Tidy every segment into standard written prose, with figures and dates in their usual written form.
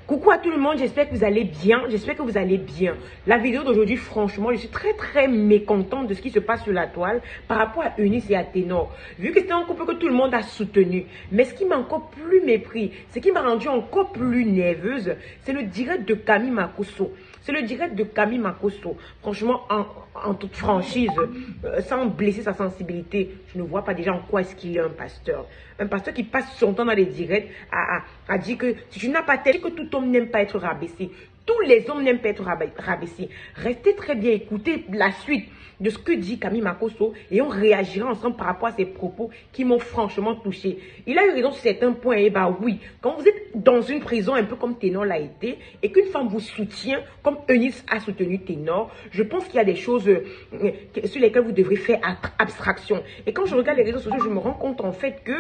Coucou à tout le monde, j'espère que vous allez bien, La vidéo d'aujourd'hui, franchement, je suis très mécontente de ce qui se passe sur la toile par rapport à Eunice et à Ténor. Vu que c'est un couple que tout le monde a soutenu, mais ce qui m'a encore plus mépris, ce qui m'a rendu encore plus nerveuse, c'est le direct de Camille Makosso. Franchement, en toute franchise, sans blesser sa sensibilité, je ne vois pas déjà en quoi est-ce qu'il est un pasteur. Un pasteur qui passe son temps dans les directs à dire que si tu n'as pas tel, que tout homme n'aime pas être rabaissé. Tous les hommes n'aiment pas être rabaissés. Restez très bien, écoutez la suite de ce que dit Camille Makosso et on réagira ensemble par rapport à ses propos qui m'ont franchement touché. Il a eu raison sur certains points. Et bah oui, quand vous êtes dans une prison un peu comme Ténor l'a été et qu'une femme vous soutient comme Eunice a soutenu Ténor, je pense qu'il y a des choses sur lesquelles vous devrez faire abstraction. Et quand je regarde les réseaux sociaux, je me rends compte en fait que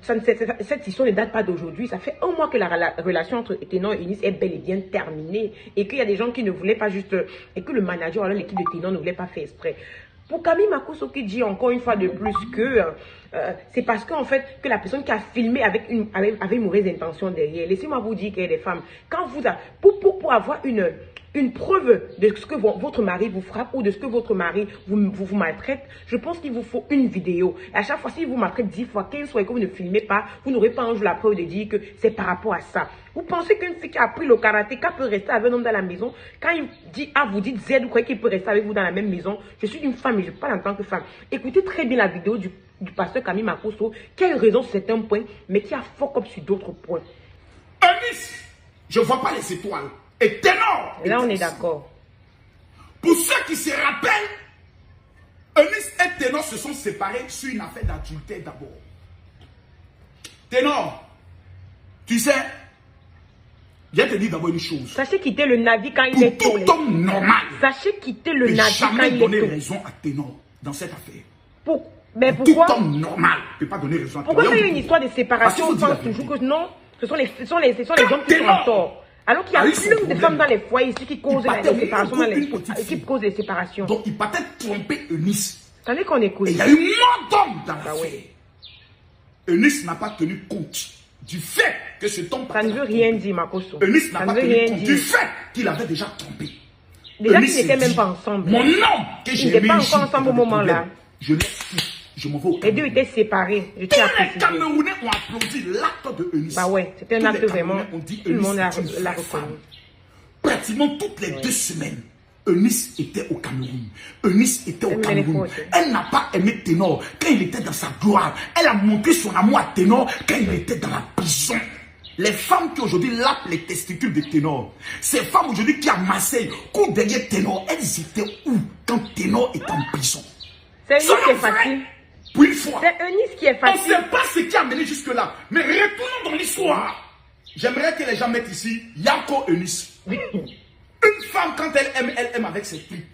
cette histoire ne date pas d'aujourd'hui. Ça fait un mois que la relation entre Ténor et Eunice est bel et bien terminée et qu'il y a des gens qui ne voulaient pas juste et que le manager, alors l'équipe de Ténor ne voulait pas faire exprès. Pour Camille Makosso qui dit encore une fois de plus que c'est parce qu'en fait que la personne qui a filmé avec une mauvaise intention derrière. Laissez-moi vous dire qu'il y a des femmes, quand vous pour avoir une preuve de ce que votre mari vous frappe ou de ce que votre mari vous maltraite, je pense qu'il vous faut une vidéo. Et à chaque fois, s'il vous maltraite 10 fois, 15 fois et que vous ne filmez pas, vous n'aurez pas un jour la preuve de dire que c'est par rapport à ça. Vous pensez qu'une fille qui a appris le karaté, qu'elle peut rester avec un homme dans la maison, quand il dit A, vous dites Z, vous croyez qu'il peut rester avec vous dans la même maison? Je suis une femme et je parle en tant que femme. Écoutez très bien la vidéo du pasteur Camille Makosso, qui a eu raison sur certains points, mais qui a fort comme sur d'autres points. Eunice, je ne vois pas les étoiles. Et Ténor. Là, on est d'accord. Pour ceux qui se rappellent, Eunice et Ténor se sont séparés sur une affaire d'adultère d'abord. Ténor, tu sais, je te dis d'abord une chose. Sachez quitter le navire quand il est pour tout homme normal. Sachez quitter le navire quand il est donner raison à Ténor dans cette affaire. Mais pourquoi? Tout homme normal ne peut pas donner raison à Ténor. Pourquoi il y a une histoire de séparation? On pense toujours que non, ce sont les hommes qui sont en tort. Alors qu'il y a plein de femmes dans les foyers ici qui causent les séparations, qui causent les séparations. Donc il partait tromper Eunice. Attendez qu'on écoute. Et il y a eu moins d'hommes dans l'affaire. Eunice n'a pas tenu compte du fait que ce homme... Ça ne veut rien dire, Makosso. Eunice n'a pas tenu compte du fait qu'il avait déjà trompé. Déjà qu'ils n'étaient même pas ensemble. Mon nom que j'ai mis ils n'étaient pas encore ensemble au moment-là. Je m'en vais au Cameroun. Les deux étaient séparés. Tous les Camerounais ont applaudi l'acte de Eunice. Bah ouais, c'était un acte vraiment. Tout le monde l'a reconnu. Pratiquement toutes les 2 semaines, Eunice était au Cameroun. Eunice était au Cameroun. Elle n'a pas aimé Ténor quand il était dans sa gloire. Elle a montré son amour à Ténor quand il était dans la prison. Les femmes qui aujourd'hui lapent les testicules de Ténor, ces femmes aujourd'hui qui à Marseille courent derrière Ténor, elles étaient où quand Ténor était en prison? C'est Eunice qui est facile. Pour une fois. C'est Eunice qui est facile. On ne sait pas ce qui a mené jusque-là. Mais retournons dans l'histoire. J'aimerais que les gens mettent ici Yako Eunice. Une femme, quand elle aime avec ses tripes.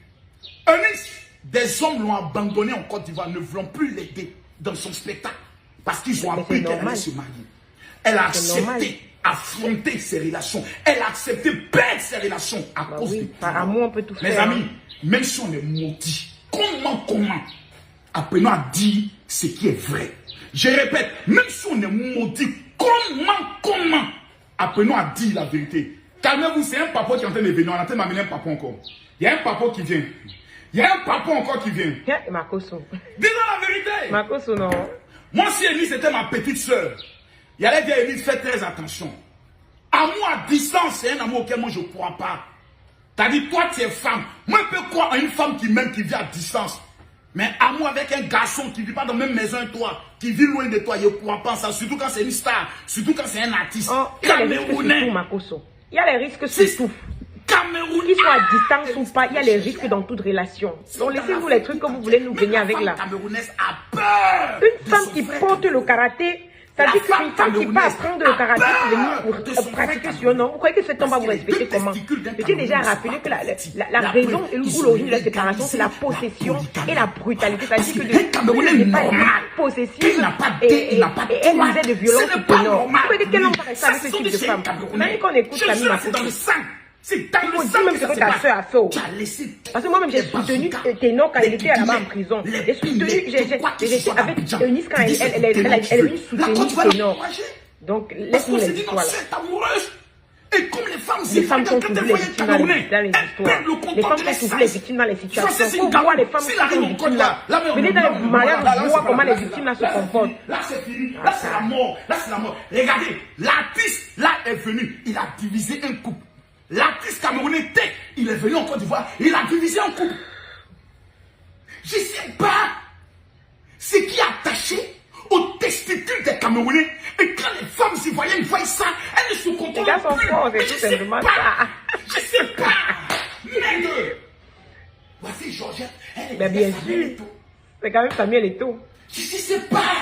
Eunice, des hommes l'ont abandonnée en Côte d'Ivoire, ne voulant plus l'aider dans son spectacle. Parce qu'ils ont appris qu'elle allait se marier. Elle a accepté, affronter ses relations. Elle a accepté perdre ses relations à cause de par amour, on peut tout faire. Mes amis, même si on est maudit, comment apprenons à dire ce qui est vrai. Je répète, même si on est maudit, comment apprenons à dire la vérité. Calmez-vous, c'est un papa qui est en train de venir. On est en train d'amener un papa encore. Il y a un papa qui vient. Il y a un papa encore qui vient. Makosso. Disons la vérité. Makosso, non. Moi, si Eunice était ma petite soeur, il allait dire Eunice, fais très attention. Amour à distance, c'est un amour auquel moi je ne crois pas. T'as dit, toi, tu es femme. Moi, je peux croire à une femme qui m'aime, qui vit à distance. Mais amour avec un garçon qui ne vit pas dans la même maison que toi, qui vit loin de toi, je ne crois pas en ça. Surtout quand c'est une star, surtout quand c'est un artiste. Camerounais. Il y a les risques surtout. Camerounais. Qu'ils soient à distance ou pas, il y a les risques dans toute relation. Donc laissez-vous les trucs que vous voulez nous venir avec là. Camerounaise a peur. Une femme qui porte le karaté, ça dit qu'une femme qui peut apprendre le karaté pour venir pour pratiquer sur un homme, vous croyez que cet homme va vous respecter comment? Je t'ai déjà rappelé que la raison et l'origine de la séparation, c'est la possession et la brutalité. C'est-à-dire que le Camerounais n'est pas possessif et elle usait de violence sur Ténor. Vous croyez que quel homme va rester avec ce type de femme? Même qu'on écoute Camille Makosso. Il faut dire même ce que ta soeur a fait. Parce que moi-même, j'ai soutenu Ténor quand il était là-bas en prison. J'ai soutenu, j'ai avec Eunice quand elle est venue soutenir Ténor. Donc, Parce qu'on laisse-nous s'est les dit, non, histoires là. c'est amoureuse. Et comme les femmes, Les femmes sont quand toujours elles les voyaient victimes dans Camerounais, les elles histoires. perdent le Les contrôle femmes de sont toujours les l'essence. victimes dans les situations. Francis On voit les femmes si qui la sont reine victimes là. Venez dans les mariages, on voit comment les victimes là se comportent. Là, c'est fini. Là, c'est la mort. Là, c'est la mort. Regardez, l'artiste, là, est venu. Il a divisé un couple. L'artiste camerounais Tech, il est venu en Côte d'Ivoire. Il a divisé un couple. Je ne sais pas ce qui est attaché aux testicules des Camerounais. Et quand les femmes ivoiriennes voient ça, elles ne se contrôlent Les gars sont plus. forts, Mais c'est je tout sais simplement pas. ça. Je sais pas. Merde. Voici Georgette. Elle est Ben, bien Samuel sûr. Eto'o. C'est quand même Samuel Eto'o. Je ne sais pas.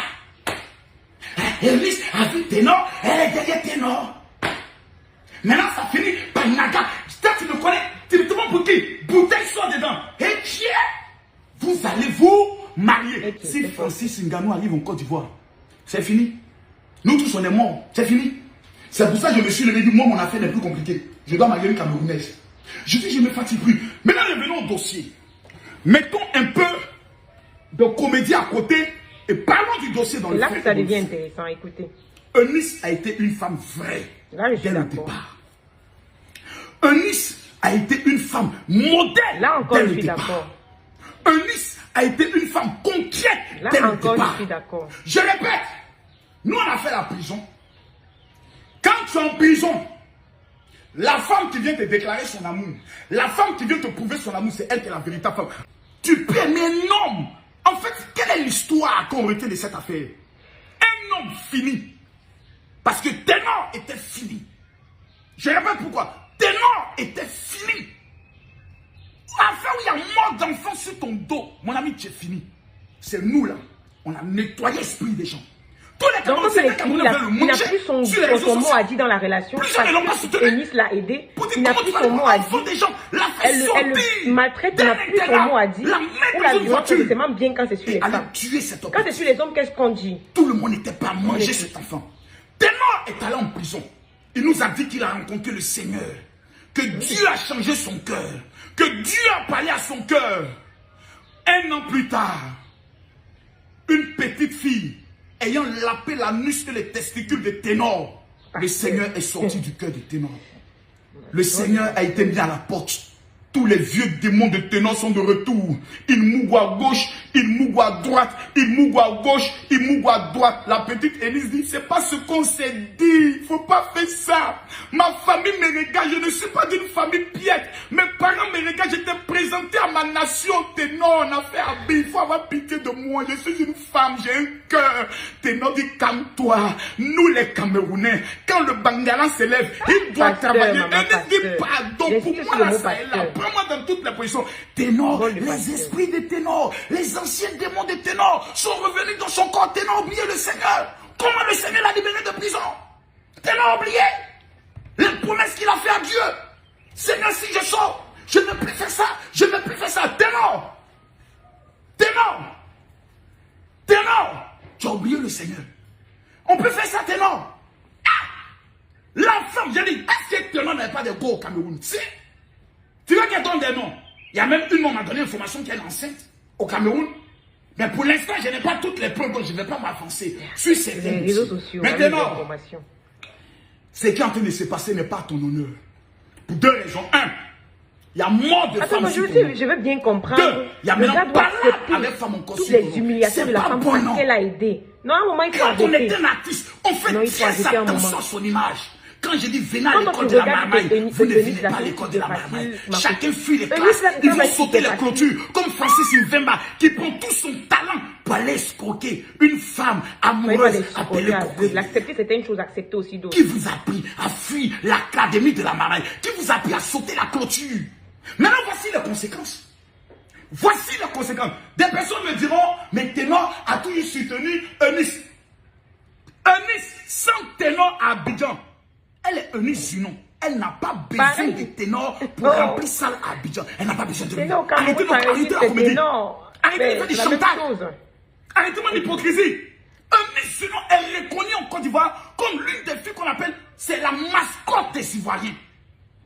Elvis a vu Ténor, elle est derrière Ténor. Maintenant, ça finit par Naga. Toi, tu me connais. Tu me demandes pour qui? Bouteille sort dedans. Et qui est? Vous allez vous marier. Okay, Si Francis Ngannou arrive en Côte d'Ivoire, c'est fini. Nous tous, on est morts. C'est fini. C'est pour ça que je me suis levé. Moi, mon affaire n'est plus compliquée. Je dois marier une Camerounaise. Je dis, je ne me fatigue plus. Maintenant, revenons au dossier. Mettons un peu de comédie à côté et parlons du dossier dans C'est le là fait. que ça devient intéressant, écoutez. Eunice a été une femme vraie Là, je suis dès le d'accord. départ. Eunice a été une femme modèle. Là encore, dès je le suis départ. d'accord. Eunice a été une femme concrète Là dès le encore, je départ. suis d'accord. Je répète, nous on a fait la prison. Quand tu es en prison, la femme qui vient te déclarer son amour, la femme qui vient te prouver son amour, c'est elle qui est la véritable femme. Tu peux aimer un homme. En fait, quelle est l'histoire qu'on retient de cette affaire? Un homme fini. Parce que Ténor était fini. Je répète pourquoi. Ténor était fini. Enfin, où il y a mort d'enfants sur ton dos, mon ami, tu es fini. C'est nous là. On a nettoyé l'esprit des gens. Tous les Donc, comme il écrit, il n'a plus son mot à dire dans la relation. Parce que Eunice l'a aidé. Il n'a plus son mot à dire. Elle le maltraite, il n'a plus son mot à dire. Ou la violence, c'est seulement bien quand c'est sur les femmes. Quand c'est sur les hommes, qu'est-ce qu'on dit? Tout le monde n'était pas à manger cet enfant. Ténor est allé en prison. Il nous a dit qu'il a rencontré le Seigneur. Que Dieu a changé son cœur. Que Dieu a parlé à son cœur. Un an plus tard, une petite fille ayant lapé l'anus et les testicules de Ténor, le Seigneur est sorti du cœur de Ténor. Le Seigneur a été mis à la porte. Tous les vieux démons de Ténor sont de retour. Ils mouillent à gauche, ils mouillent à droite, ils mouillent à gauche, ils mouillent à droite. La petite Élise dit, c'est pas ce qu'on s'est dit. Il faut pas faire ça. Ma famille me regarde, je ne suis pas d'une famille piètre. Mes parents me regardent, j'étais présenté à ma nation. Ténor, on a fait habiller. Il faut avoir pitié de moi. Je suis une femme, j'ai un cœur. Ténor dit, calme-toi. Nous les Camerounais, quand le Bangala s'élève, il doit travailler. Elle dit, pardon, pour moi, là, ça est là. Moi dans toutes les positions. Ténor, les esprits de Ténor, les anciens démons de Ténor sont revenus dans son corps. Ténor a oublié le Seigneur. Comment le Seigneur l'a libéré de prison? Ténor a oublié les promesses qu'il a fait à Dieu. Seigneur, si je sors, je ne peux plus faire ça. Je ne peux plus faire ça. Ténor, Ténor, Ténor, tu as oublié le Seigneur. On peut faire ça, Ténor. La femme, j'ai dit, est-ce que Ténor n'avait pas de go au Cameroun? Si. Tu veux qu'elle donne des noms? Il y a même une m'a donné l'information qu'elle est enceinte au Cameroun. Mais pour l'instant, je n'ai pas toutes les preuves, donc je ne vais pas m'avancer sur ces réseaux sociaux. Maintenant, ce qui est en train de se passer n'est pas à ton honneur. Pour deux raisons. Un, il y a mort de femmes. Je veux bien comprendre. Deux, il y a maintenant pas avec femme encore toutes les humiliations de la femme parce qu'elle a aidé. Non, à un moment, il faut arrêter. Quand on est un artiste, on fait très attention à son image. Quand je dis venez à l'école de la marmaille, vous ne venez pas à l'école de la marmaille. Chacun fuit les classes, il veut sauter les clôtures, comme Francis Nvemba, qui prend tout son talent pour aller escroquer une femme amoureuse appelée Coco. L'accepter, c'était une chose, accepter aussi d'autres. Qui vous a appris à fuir l'académie de la marmaille? Qui vous a appris à sauter la clôture? Maintenant, voici les conséquences. Voici les conséquences. Des personnes me diront, mais Ténor a toujours soutenu Eunice. Eunice, sans Ténor à Abidjan, elle est Eunice Junon. Elle n'a pas besoin de Ténor pour remplir ça à Abidjan. Elle n'a pas besoin de lui. Arrêtez la comédie. Arrêtez de faire du chantage. Arrêtez-moi l'hypocrisie. Eunice Junon est reconnue en Côte d'Ivoire comme l'une des filles qu'on appelle, c'est la mascotte des Ivoiriens.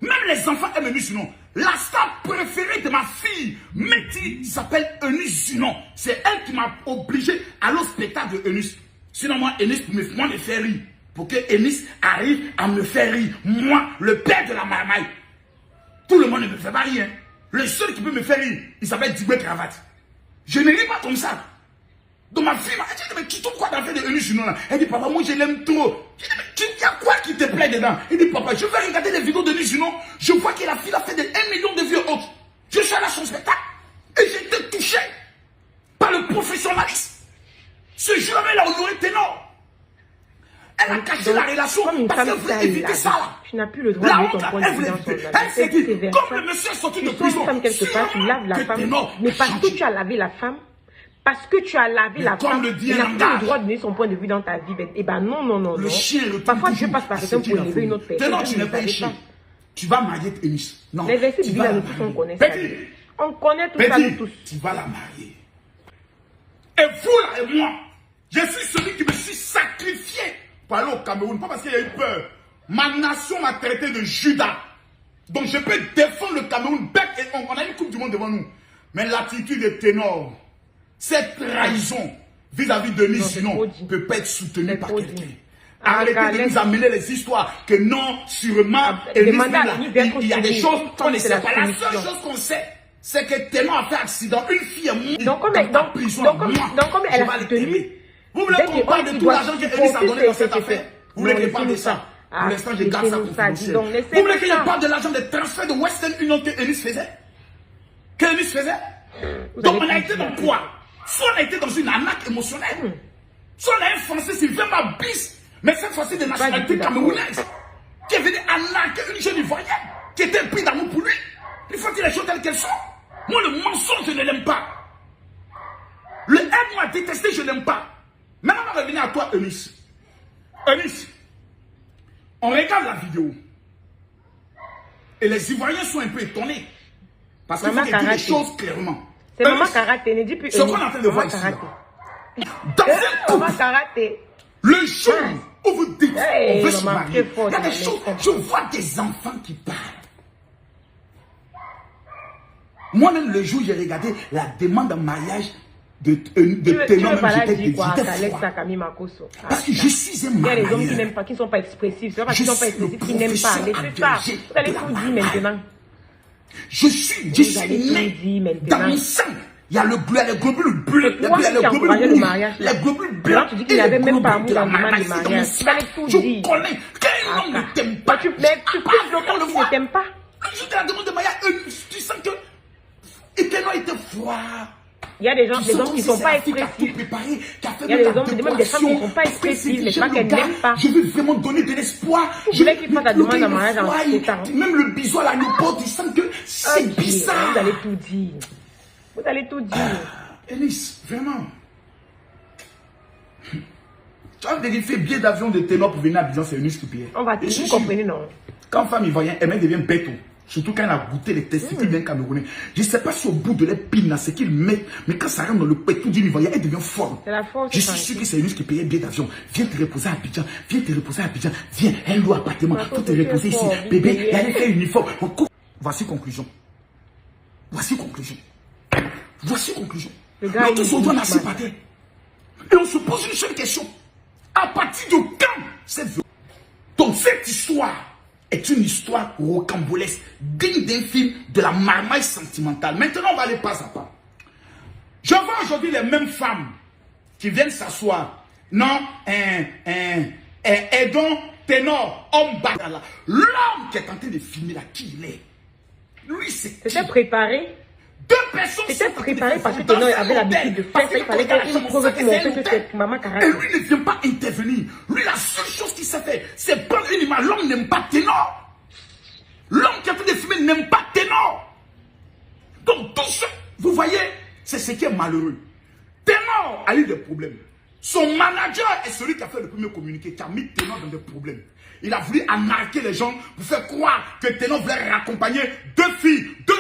Même les enfants aiment Eunice Junon. La star préférée de ma fille, Métis, s'appelle Eunice Junon. C'est elle qui m'a obligé à aller au spectacle de Eunice. Sinon, moi, Eunice, pour me faire rire. pour que Eunice arrive à me faire rire. Moi, le père de la marmaille. Tout le monde ne me fait pas rire. Hein. Le seul qui peut me faire rire, il s'appelle Diboué Cravate. Je ne ris pas comme ça. Donc ma fille m'a dit, mais tu trouves quoi dans l'affaire de Eunice Junon là? Elle dit, papa, moi je l'aime trop. Il y a quoi qui te plaît dedans? Il dit, papa, je vais regarder les vidéos de Eunice Junon. Je vois que la fille a fait de 1 million de vues hautes. Je suis allé à son spectacle. Et j'ai été touché par le professionnalisme. Ce jour-là, elle a honoré Ténor. Elle a caché la relation parce qu'elle voulait éviter ça là. Tu n'as plus le droit de donner ton point de vue dans son avis. Elle s'est dit, comme le monsieur est sorti de prison. Tu femme quelque part, tu laves la femme. Mais parce que tu as lavé la femme, parce que tu as lavé la femme, tu n'as plus le droit de donner son point de vue dans ta vie. Eh ben non, non, non. Le chien, le parfois, je passe par quelqu'un pour élever une autre personne. Ténor, tu n'es pas un chien. Tu vas marier Eunice. Non. Les versets de Bible, on connaît ça. On connaît tout ça, nous tous. Tu vas la marier. Et vous là et moi, je suis celui qui me suis sacrifié pour aller au Cameroun. Pas parce qu'il y a eu peur. Ma nation m'a traité de Judas. Donc je peux défendre le Cameroun. Bec et on a une Coupe du Monde devant nous. Mais l'attitude de Ténor, cette trahison vis-à-vis de Eunice Junon ne peut pas être soutenue par quelqu'un. Arrêtez de nous amener les histoires que non, sûrement, il y a des choses qu'on ne sait pas. La seule chose qu'on sait, c'est que Ténor a fait accident. Une fille est morte dans la prison. Donc, comme elle a soutenu, vous voulez qu'on parle de tout l'argent qu'Eunice a donné dans cette affaire? Vous voulez qu'elle parle de ça? Pour l'instant, je garde ça confidentiel. Vous voulez qu'il parle de l'argent des transferts de Western Union que Eunice faisait? Donc on a été dans quoi? Soit on a été dans une arnaque émotionnelle, soit on a un Français, c'est vraiment bis, mais cette fois-ci de nationalité camerounaise, qui est venu arnaquer une jeune Ivoirienne, qui était pris d'amour pour lui. Il faut dire les choses telles qu'elles sont. Moi, le mensonge, je ne l'aime pas. Le aime-moi détester, je ne l'aime pas. Maintenant, on va revenir à toi, Eunice. Eunice, on regarde la vidéo. Et les Ivoiriens sont un peu étonnés. Parce qu'il faut qu'ils disent les choses clairement. C'est Maman Karaté, ne dis plus ce qu'on est en train de voir ici. Dans un couple, le jour où vous dites on veut se marier, il y a des choses, je vois des enfants qui parlent. Moi-même, le jour où j'ai regardé la demande en mariage de Ténor, j'étais froid. Parce que je suis un mariage. Il y a des hommes qui n'aiment pas, qui ne sont pas expressifs. C'est pas parce qu'ils ne sont pas expressifs qu'ils n'aiment pas. Laissez ça. Vous allez tout dire maintenant. Je suis né dans mon sang. Il y a les globules bleus, les globules blancs. Tu dis qu'il n'avait même pas amour dans le demande de mariage. Tu allais tout dire. Je connais. Quel homme ne t'aime pas? Mais tu plus le temps qui ne t'aime pas. Le jour de la demande de mariage, tu sens que Ténor était froid. Il y a des gens, des hommes qui ne sont pas expressifs. Il y a des hommes, même des femmes qui ne sont pas expressives, mais pas qu'elles n'aiment pas. Je veux vraiment donner de l'espoir. Je voulais qu'il fasse la demande en mariage en ce temps. Même le bisou à la newport, tu sens que c'est bizarre. Vous allez tout dire. Vous allez tout dire. Eunice, vraiment. Tu as vérifié billet d'avion de Ténor pour venir à Abidjan, c'est Eunice qui paye. On va dire, vous comprenez, non? Quand femme ivoirienne, elle devient bête. Surtout quand elle a goûté les testicules d'un Camerounais. Je ne sais pas si au bout de l'épine, ce qu'ils mettent, mais quand ça rentre dans le pétou d'une Ivoirienne, elle devient forte. C'est la force. Je suis sûr que c'est Eunice qui payait le billet d'avion. Viens te reposer à Abidjan. Viens te reposer à Abidjan. Viens, elle loue appartement. Faut te reposer ici. Bébé, elle fait uniforme. Voici conclusion. Voici conclusion. Voici conclusion. Nous tous aujourd'hui, on a assis par terre. Et on se pose une seule question. À partir de quand cette violence? Donc cette histoire est une histoire rocambolesque, digne d'un film de la marmaille sentimentale. Maintenant, on va aller pas à pas. Je vois aujourd'hui les mêmes femmes qui viennent s'asseoir. Non, Edon, Ténor, homme bâtard. L'homme qui est en train de filmer là, qui il est? Lui, c'était préparé. Deux personnes. C'était préparé parce que Ténor avait l'habitude de faire ça. Il fallait qu'il prouve pour montrer que c'est Maman Karaté. Et lui ne vient pas intervenir. Lui, la seule chose qu'il sait faire, c'est prendre une image. L'homme n'aime pas Ténor. L'homme qui a fait des films n'aime pas Ténor. Donc, tout ça, vous voyez, c'est ce qui est malheureux. Ténor a eu des problèmes. Son manager est celui qui a fait le premier communiqué, qui a mis Ténor dans des problèmes. Il a voulu arnaquer les gens pour faire croire que Ténor voulait raccompagner deux filles, deux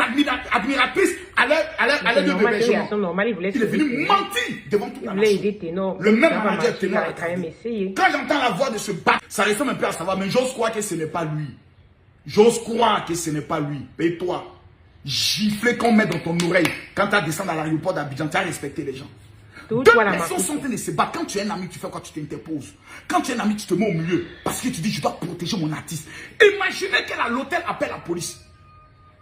admiratrices à l'aide de l'hébergement. Il est venu mentir devant toute la nation. Le même manager Ténor a quand même essayé. Quand j'entends la voix de ce bâtard, ça ressemble un peu à savoir, mais j'ose croire que ce n'est pas lui. J'ose croire que ce n'est pas lui. Et toi, gifler qu'on met dans ton oreille quand tu as descendu à l'aéroport d'Abidjan, tu as respecté les gens. Deux personnes sont en train de se battre. Quand tu es un ami, tu fais quoi? Tu t'interposes. Quand tu es un ami, tu te mets au milieu. Parce que tu dis, je dois protéger mon artiste. Imaginez qu'à l'hôtel appelle la police.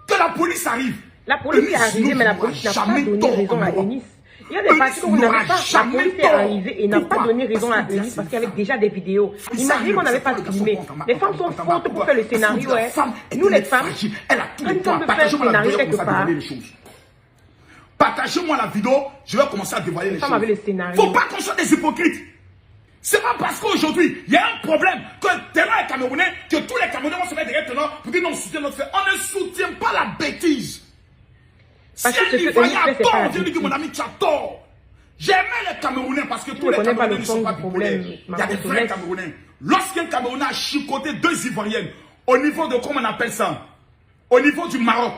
Que la police arrive. La police est arrivée, mais la police n'a pas donné raison à Eunice. Il y a des parties où vous n'avez pas. La police est arrivée et n'a pas donné raison à Eunice parce qu'il y avait déjà des vidéos. Imaginez qu'on n'avait pas filmé. Les femmes sont fortes pour faire le scénario. Nous, les femmes, quand on veut faire le scénario quelque part. Partagez-moi la vidéo, je vais commencer à dévoiler les choses. Il ne faut pas qu'on soit des hypocrites. C'est pas parce qu'aujourd'hui, il y a un problème que Ténor est Camerounais, que tous les Camerounais vont se mettre derrière Ténor pour dire non, on soutient notre frère. On ne soutient pas la bêtise. Si un Ivoirien a tort, on vient lui dire mon ami, tu as tort. J'aimais les Camerounais parce que tous les Camerounais ne sont pas bipolaires. Il y a des vrais Camerounais. Lorsqu'un Camerounais a chicoté 2 Ivoiriennes, au niveau de, comment on appelle ça, au niveau du Maroc,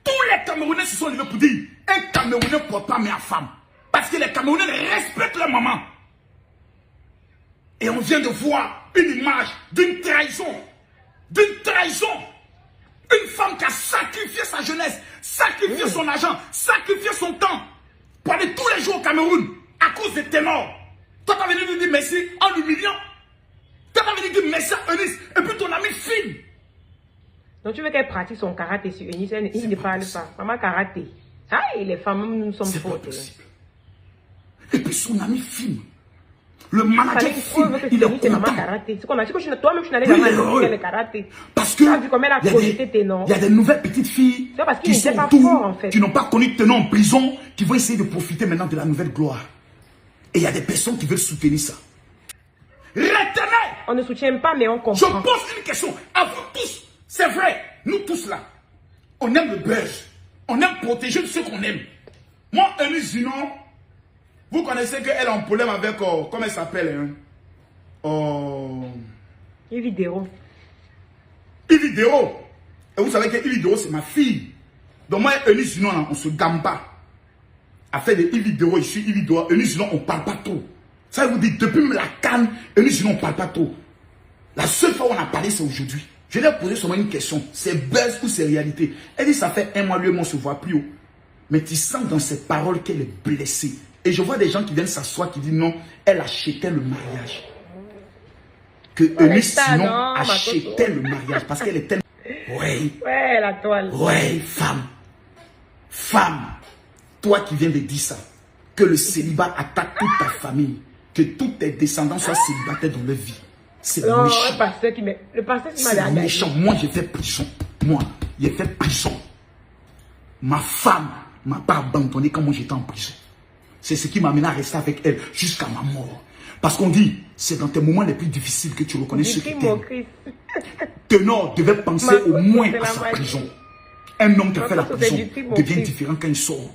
tous les Camerounais se sont levés pour dire un Camerounais ne porte pas mère femme. Parce que les Camerounais respectent leur maman. Et on vient de voir une image d'une trahison. D'une trahison. Une femme qui a sacrifié sa jeunesse, sacrifié son argent, sacrifié son temps pour aller tous les jours au Cameroun à cause des ténors. Toi, tu as venu lui dire merci en l'humiliant. Tu as venu dire merci à Eunice et puis ton ami filme. Donc tu veux qu'elle pratique son karaté sur Eunice, il ne parle pas. Maman karaté. Ah, et les femmes, nous sommes fortes. Et puis son ami filme. Le manager filme. Il est content. C'est qu'on a dit que toi-même, tu n'allais jamais faire le karaté. Parce que il y a des nouvelles petites filles qui sont autour, en fait, qui n'ont pas connu Ténor en prison, qui vont essayer de profiter maintenant de la nouvelle gloire. Et il y a des personnes qui veulent soutenir ça. Retenez! On ne soutient pas, mais on comprend. Je pose une question à vous tous. C'est vrai, nous tous là, on aime le buzz. On aime protéger ceux qu'on aime. Moi, Eunice Zinon, vous connaissez qu'elle a un problème avec, comment elle s'appelle, Ividéo. Ividéo. Et vous savez que Ividéo, c'est ma fille. Donc moi, Eunice Zinon, on se gamme pas. À faire des Ividéo, ici, Ividéo, Eunice Zinon, on parle pas trop. Ça vous dit, depuis la canne, Eunice Zinon, on parle pas trop. La seule fois où on a parlé, c'est aujourd'hui. Je lui ai posé seulement une question. C'est buzz ou c'est réalité? Elle dit, ça fait 1 mois, lui et moi, on se voit plus haut. Mais tu sens dans ses paroles qu'elle est blessée. Et je vois des gens qui viennent s'asseoir, qui disent non, elle achetait le mariage. Que Eunice Zinon achetait le mariage. Parce qu'elle est tellement... Ouais. Ouais, la toile. Ouais, femme. Femme. Toi qui viens de dire ça. Que le célibat attaque toute ta famille. Que tous tes descendants soient célibataires dans leur vie. C'est méchant. Le pasteur qui m'a dit. Méchant. Moi, j'ai fait prison. Moi, j'ai fait prison. Ma femme m'a pas abandonné quand moi j'étais en prison. C'est ce qui m'a amené à rester avec elle jusqu'à ma mort. Parce qu'on dit, c'est dans tes moments les plus difficiles que tu reconnais ce qui t'aime. Ténor devait penser au moins à sa prison. Un homme qui a fait la prison devient différent quand il sort.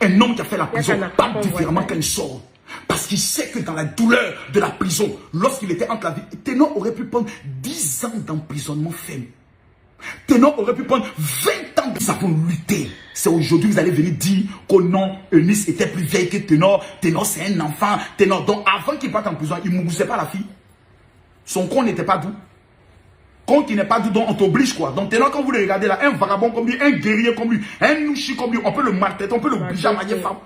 Un homme qui a fait la prison parle différemment quand il sort. Parce qu'il sait que dans la douleur de la prison, lorsqu'il était entre la vie, Ténor aurait pu prendre 10 ans d'emprisonnement ferme. Ténor aurait pu prendre 20 ans. Nous avons lutté. C'est aujourd'hui que vous allez venir dire que non, Eunice était plus vieille que Ténor. Ténor, c'est un enfant. Ténor, donc avant qu'il parte en prison, il ne moussait pas la fille. Son con n'était pas doux. Con qui n'est pas doux, donc on t'oblige quoi. Donc Ténor, quand vous le regardez là, un vagabond comme lui, un guerrier comme lui, un nouchi comme lui, on peut le maltraiter, on peut l'obliger à marier femme.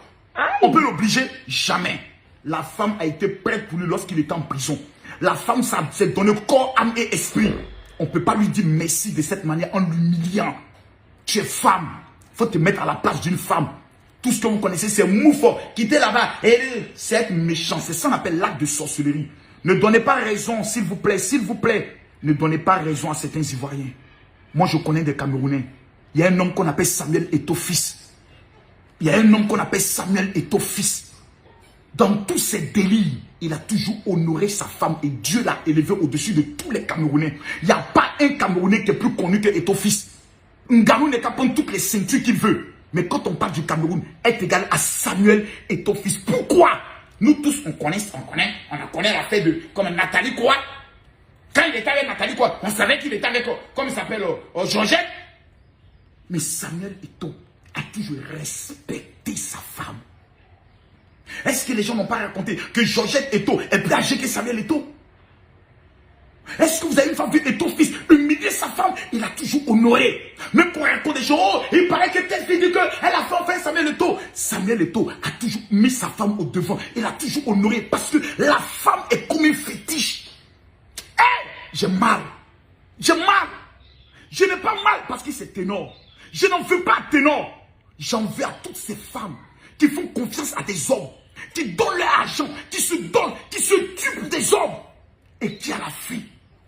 On peut l'obliger? Jamais. La femme a été prête pour lui lorsqu'il était en prison. La femme s'est donné corps, âme et esprit. On ne peut pas lui dire merci de cette manière en l'humiliant. Tu es femme. Il faut te mettre à la place d'une femme. Tout ce que vous connaissez, c'est Moufo. Quittez là-bas. C'est être méchant. C'est ça qu'on appelle l'acte de sorcellerie. Ne donnez pas raison, s'il vous plaît. S'il vous plaît. Ne donnez pas raison à certains Ivoiriens. Moi, je connais des Camerounais. Il y a un homme qu'on appelle Samuel Eto'o-fils. Il y a un homme qu'on appelle Samuel Eto'o-fils. Dans tous ses délires, il a toujours honoré sa femme et Dieu l'a élevé au-dessus de tous les Camerounais. Il n'y a pas un Camerounais qui est plus connu que Eto'o-fils. Ngarou n'est qu'à prendre toutes les ceintures qu'il veut. Mais quand on parle du Cameroun, est égal à Samuel Eto'o-fils. Pourquoi? Nous tous, on a connaît la fête de, comme Nathalie quoi. Quand il était avec Nathalie quoi, on savait qu'il était avec, comme il s'appelle, Georgette. Mais Samuel Eto'o a toujours respecté sa femme. Est-ce que les gens n'ont pas raconté que Georgette Eto'o est plus âgée que Samuel Eto'o? Est-ce que vous avez une femme vu Eto'o-fils humilier sa femme? Il a toujours honoré. Même quand on raconte des choses, oh, il paraît que telle fille dit qu'elle a fait enfin Samuel Samuel Eto'o. Samuel Eto'o a toujours mis sa femme au devant. Il a toujours honoré parce que la femme est comme un fétiche. Hey, j'ai mal. J'ai mal. Je n'ai pas mal parce que c'est Ténor. Je n'en veux pas Ténor. J'en veux à toutes ces femmes qui font confiance à des hommes, qui donnent leur argent, qui se donnent, qui se tuent pour des hommes. Et qui à la fin,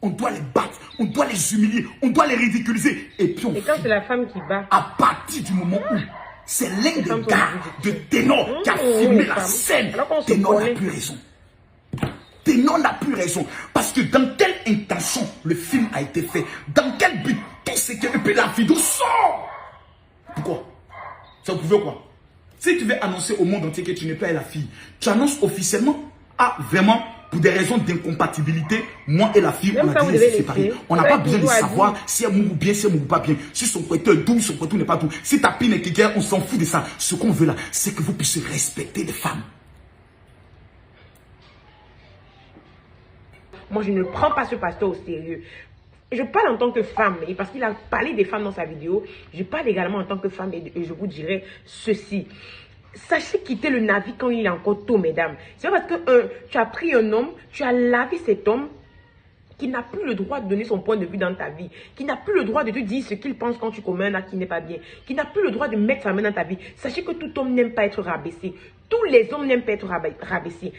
on doit les battre, on doit les humilier, on doit les ridiculiser. Et puis on Et quand c'est la femme qui bat, à partir du moment où c'est l'un des gars de Ténor qui a filmé la scène, Ténor n'a plus raison. Ténor n'a plus raison. Parce que dans quelle intention le film a été fait, dans quel but, tout ce que... Et puis la vidéo sort. Pourquoi? Ça pouvait quoi? Si tu veux annoncer au monde entier que tu n'es pas la fille, tu annonces officiellement. Ah, vraiment, pour des raisons d'incompatibilité, moi et la fille, on a déjà été séparés. On n'a pas besoin de savoir si elle mourut bien, si elle mourut pas bien, si son côté est doux, son côté n'est pas doux. Si ta pine est quelqu'un, on s'en fout de ça. Ce qu'on veut là, c'est que vous puissiez respecter les femmes. moi, je ne prends pas ce pasteur au sérieux. Je parle en tant que femme, et parce qu'il a parlé des femmes dans sa vidéo, je parle également en tant que femme, et je vous dirais ceci. Sachez quitter le navire quand il est encore tôt, mesdames. C'est pas parce que tu as pris un homme, tu as lavé cet homme, qui n'a plus le droit de donner son point de vue dans ta vie, qui n'a plus le droit de te dire ce qu'il pense quand tu commets un acte qui n'est pas bien, qui n'a plus le droit de mettre sa main dans ta vie. Sachez que tout homme n'aime pas être rabaissé. Tous les hommes n'aiment pas être rabaissés.